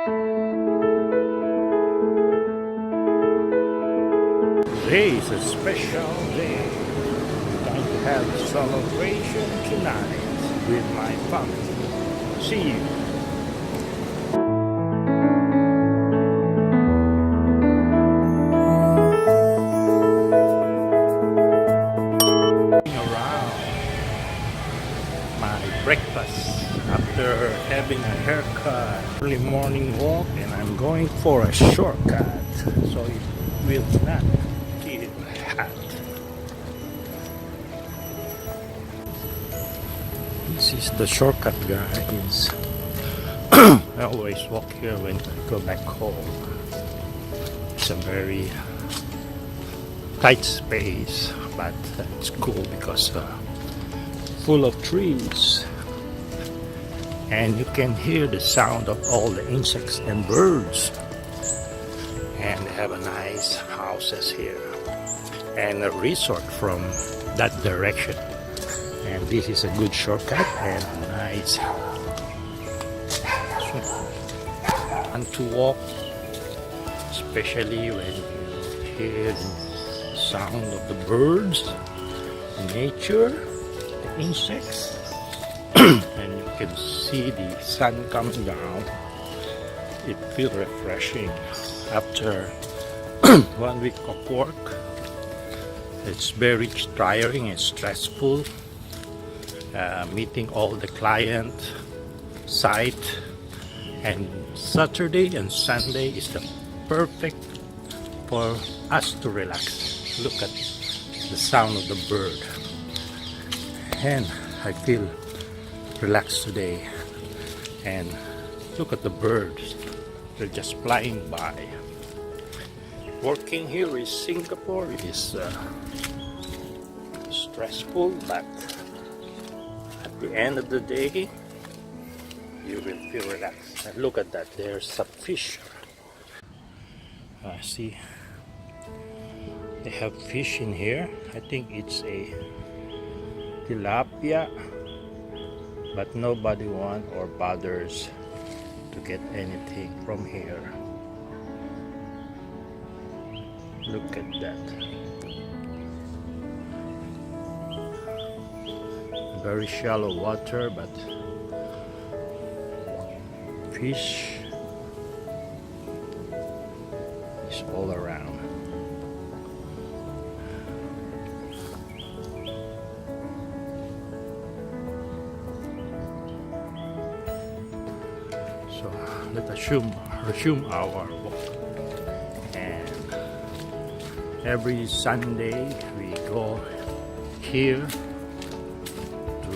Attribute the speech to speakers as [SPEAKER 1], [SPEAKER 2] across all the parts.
[SPEAKER 1] Today is a special day. I'm going to have a celebration tonight with my family. See you. Around my breakfast after having a haircut, early morning walk, and I'm going for a shortcut so it will not get hot. This is the shortcut, guys. I always walk here when I go back home. It's a very tight space, but it's cool because full of trees, and you can hear the sound of all the insects and birds. And they have a nice houses here and a resort from that direction. And this is a good shortcut and nice and to walk, especially when you hear the sound of the birds, nature, the insects, and you can see the sun coming down. It feels refreshing after 1 week of work. It's very tiring and stressful, meeting all the client site, and Saturday and Sunday is the perfect for us to relax. Look at the sound of the bird, and I feel relaxed today. And look at the birds, they're just flying by. Working here in Singapore is stressful, but at the end of the day you will feel relaxed. And look at that, there's some fish. See, they have fish in here. I think it's a tilapia, but nobody wants or bothers to get anything from here. Look at that. Very shallow water, but fish is all around. So let us resume our walk. And every Sunday we go here to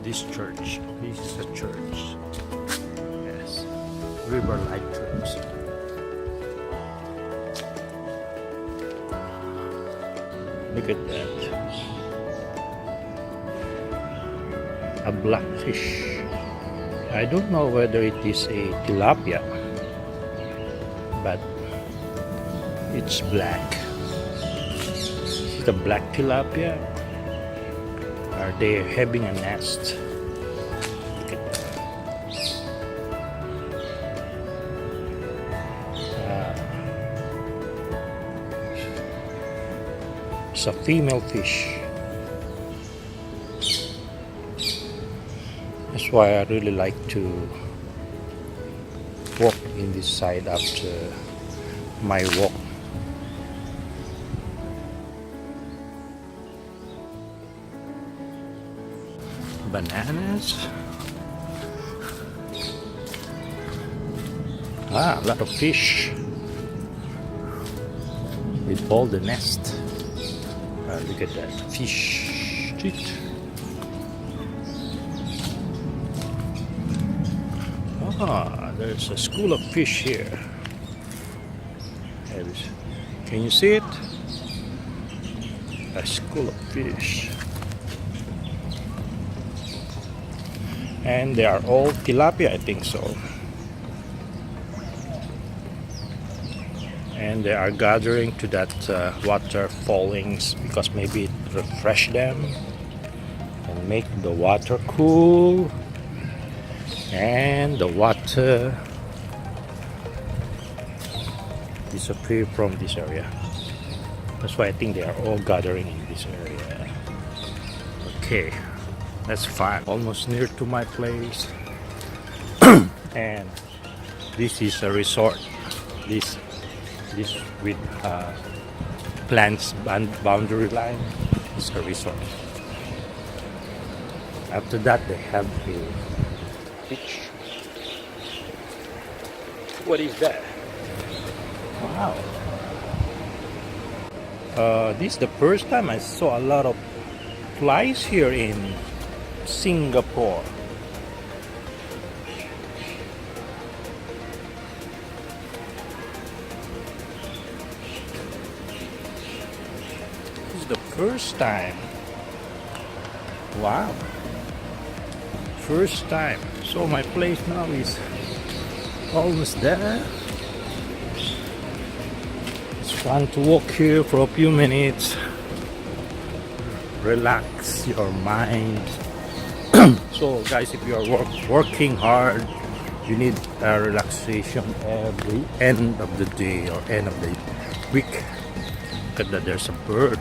[SPEAKER 1] this church. This is a church. Yes, River Light Church. Look at that. A black fish. I don't know whether it is a tilapia, but it's black. Is it a black tilapia? Are they having a nest? Look at that. It's a female fish. That's why I really like to walk in this side after my walk. Bananas. A lot of fish with all the nest. Look at that fish. There's a school of fish here. Can you see it? A school of fish. And they are all tilapia, I think so. And they are gathering to that water fallings because maybe it refresh them and make the water cool. and the water disappear from this area. That's why I think they are all gathering in this area. Okay, that's fine. Almost near to my place. And this is a resort. This with plants boundary line is a resort. After that, they have a beach. What is that? Wow. This is the first time I saw a lot of flies here in Singapore. This is the first time. Wow. First time. So my place now is almost there. It's fun to walk here for a few minutes. Relax your mind. So guys, if you are working hard, you need a relaxation every end of the day or end of the week. Look at that, there's a bird.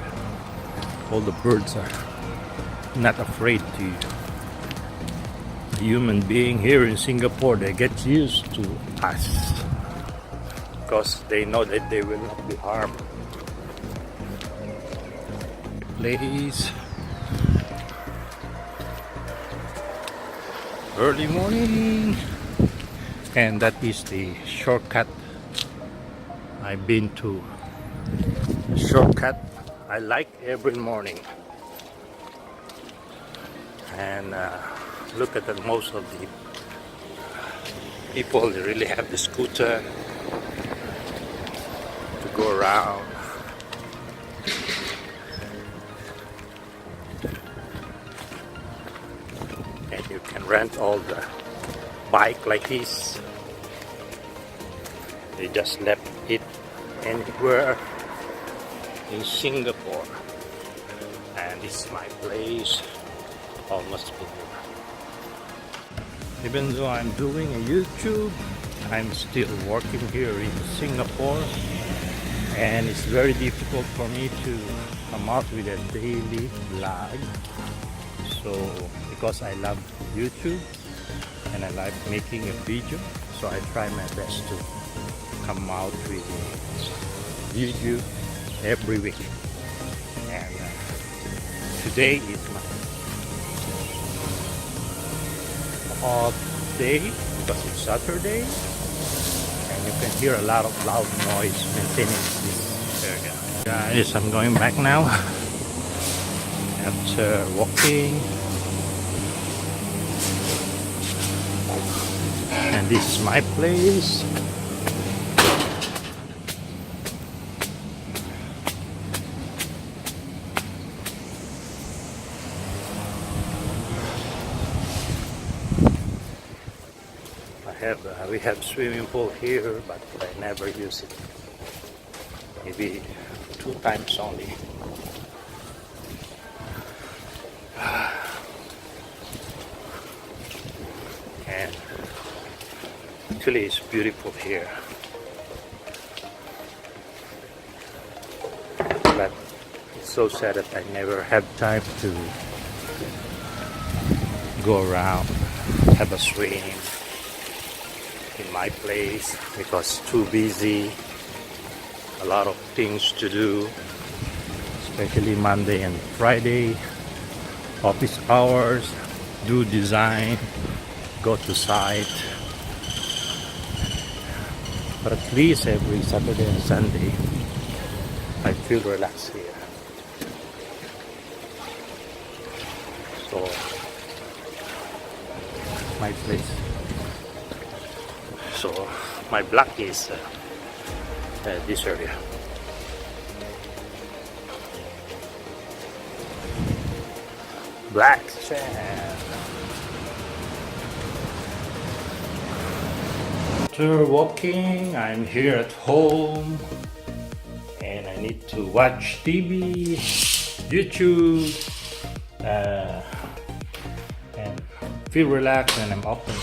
[SPEAKER 1] All the birds are not afraid to human being here in Singapore. They get used to us because they know that they will not be harmed. Ladies, early morning, and that is the shortcut. I've been to shortcut. I like every morning, and look at that, most of the people, they really have the scooter to go around. And you can rent all the bike like this. They just left it anywhere in Singapore. And this is my place. Almost been here. Even though I'm doing a YouTube, I'm still working here in Singapore, and it's very difficult for me to come out with a daily vlog. So because I love YouTube and I like making a video, so I try my best to come out with a video every week. And today is my off day because it's Saturday, and you can hear a lot of loud noise maintaining this area. Guys, I'm going back now after walking, and this is my place. We have swimming pool here, but I never use it. Maybe 2 times only. And actually it's beautiful here, but it's so sad that I never have time to go around, have a swim in my place because too busy, a lot of things to do, especially Monday and Friday, office hours, do design, go to site. But at least every Saturday and Sunday I feel relaxed here. So my place. So my block is this area. Black sand. After walking, I'm here at home and I need to watch TV, YouTube, and feel relaxed, and I'm open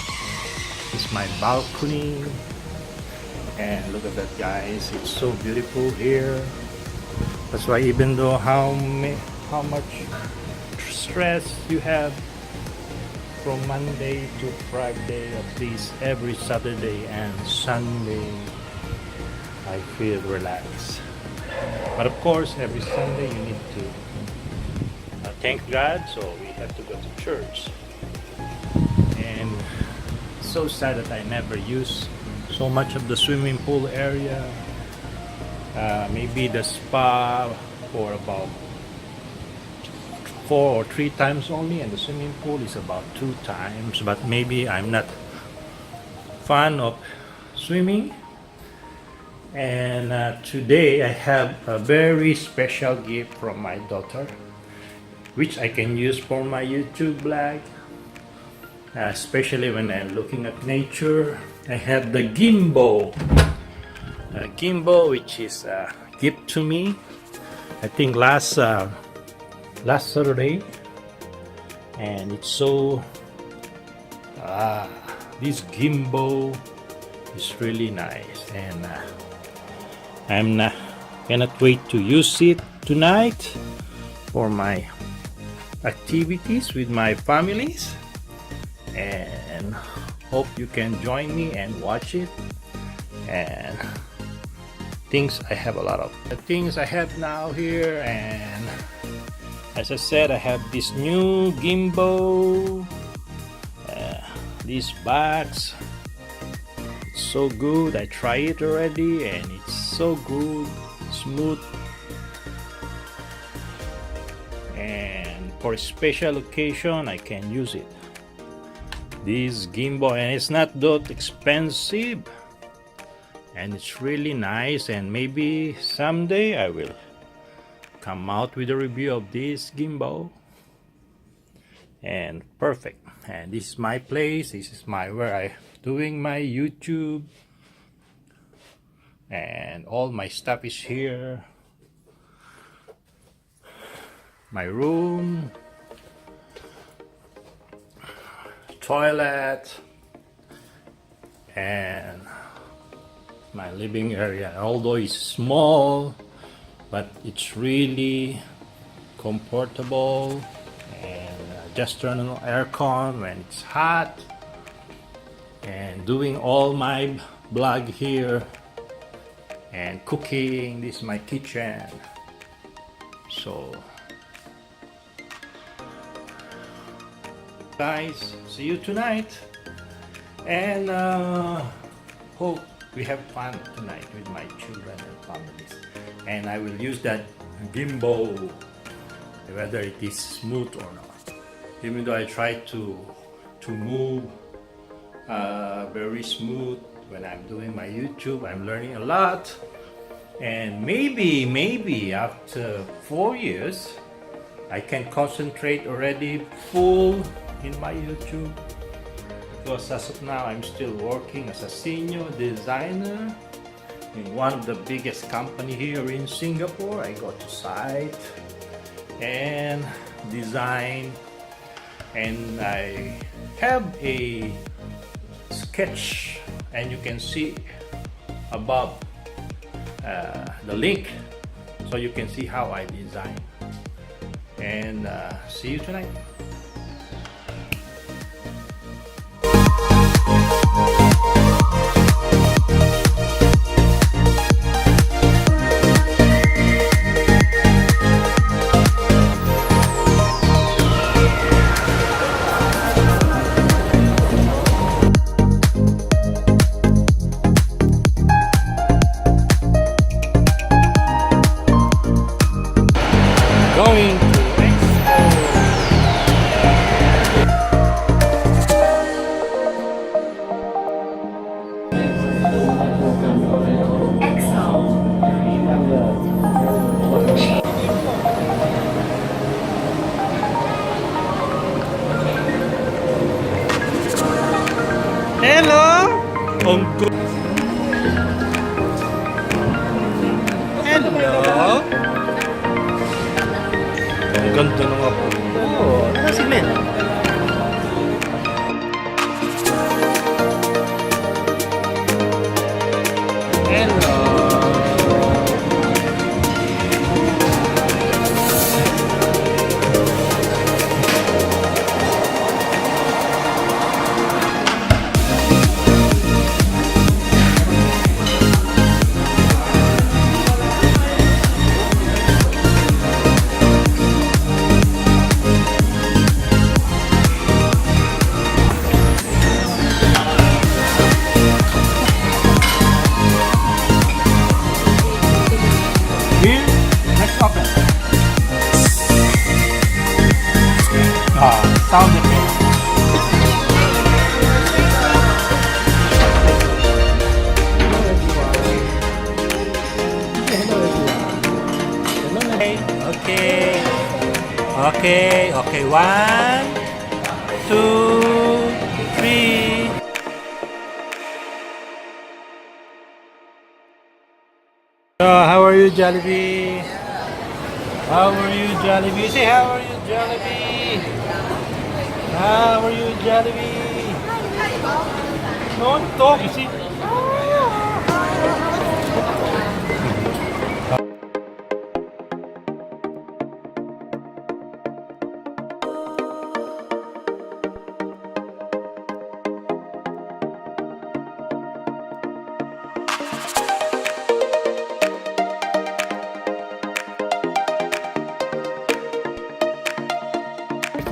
[SPEAKER 1] It's my balcony. And look at that, guys. It's so beautiful here. That's why even though how much stress you have from Monday to Friday, at least every Saturday and Sunday, I feel relaxed. But of course, every Sunday you need to thank God, so we have to go to church. And so sad that I never use so much of the swimming pool area. Maybe the spa for about 4 or 3 times only, and the swimming pool is about 2 times. But maybe I'm not fan of swimming. And today I have a very special gift from my daughter, which I can use for my YouTube vlog, especially when I'm looking at nature. I have the gimbal, which is a gift to me. I think last Saturday, and it's so this gimbal is really nice, and cannot wait to use it tonight for my activities with my families, and hope you can join me and watch it. And I have a lot of the things I have now here, and as I said, I have this new gimbal, these bags. It's so good. I tried it already and it's so good, smooth, and for a special occasion I can use it, this gimbal. And it's not that expensive, and it's really nice. And maybe someday I will come out with a review of this gimbal. And perfect. And this is my place. This is where I doing my YouTube, and all my stuff is here. My room, toilet, and my living area. Although it's small, but it's really comfortable, and just turn on aircon when it's hot, and doing all my vlog here and cooking. This is my kitchen. So guys, see you tonight, and hope we have fun tonight with my children and families. And I will use that gimbal, whether it is smooth or not. Even though I try to move very smooth when I'm doing my YouTube, I'm learning a lot. And maybe after 4 years I can concentrate already full in my YouTube, because as of now I'm still working as a senior designer in one of the biggest company here in Singapore. I go to site and design, and I have a sketch, and you can see above the link, so you can see how I design. And see you tonight. Going to hello, Uncle. Hello. Ang ganda ng apo. Oo, ano si Len? Okay, okay. 1, 2, 3. How are you, Jollibee? How are you, Jollibee? Say, how are you, Jollibee? How are you, Jollibee? Don't talk, you see?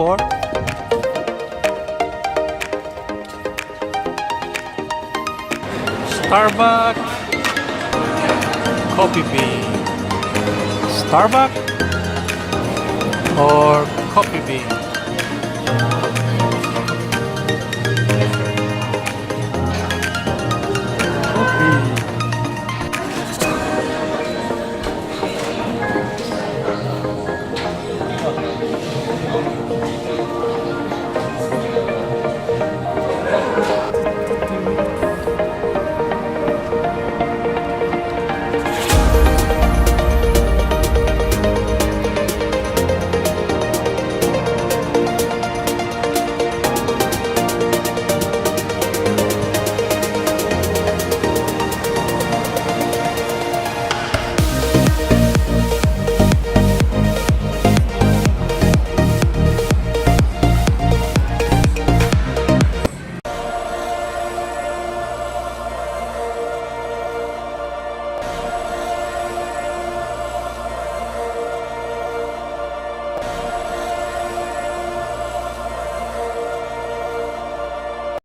[SPEAKER 1] For Starbucks coffee bean. Starbucks or coffee bean?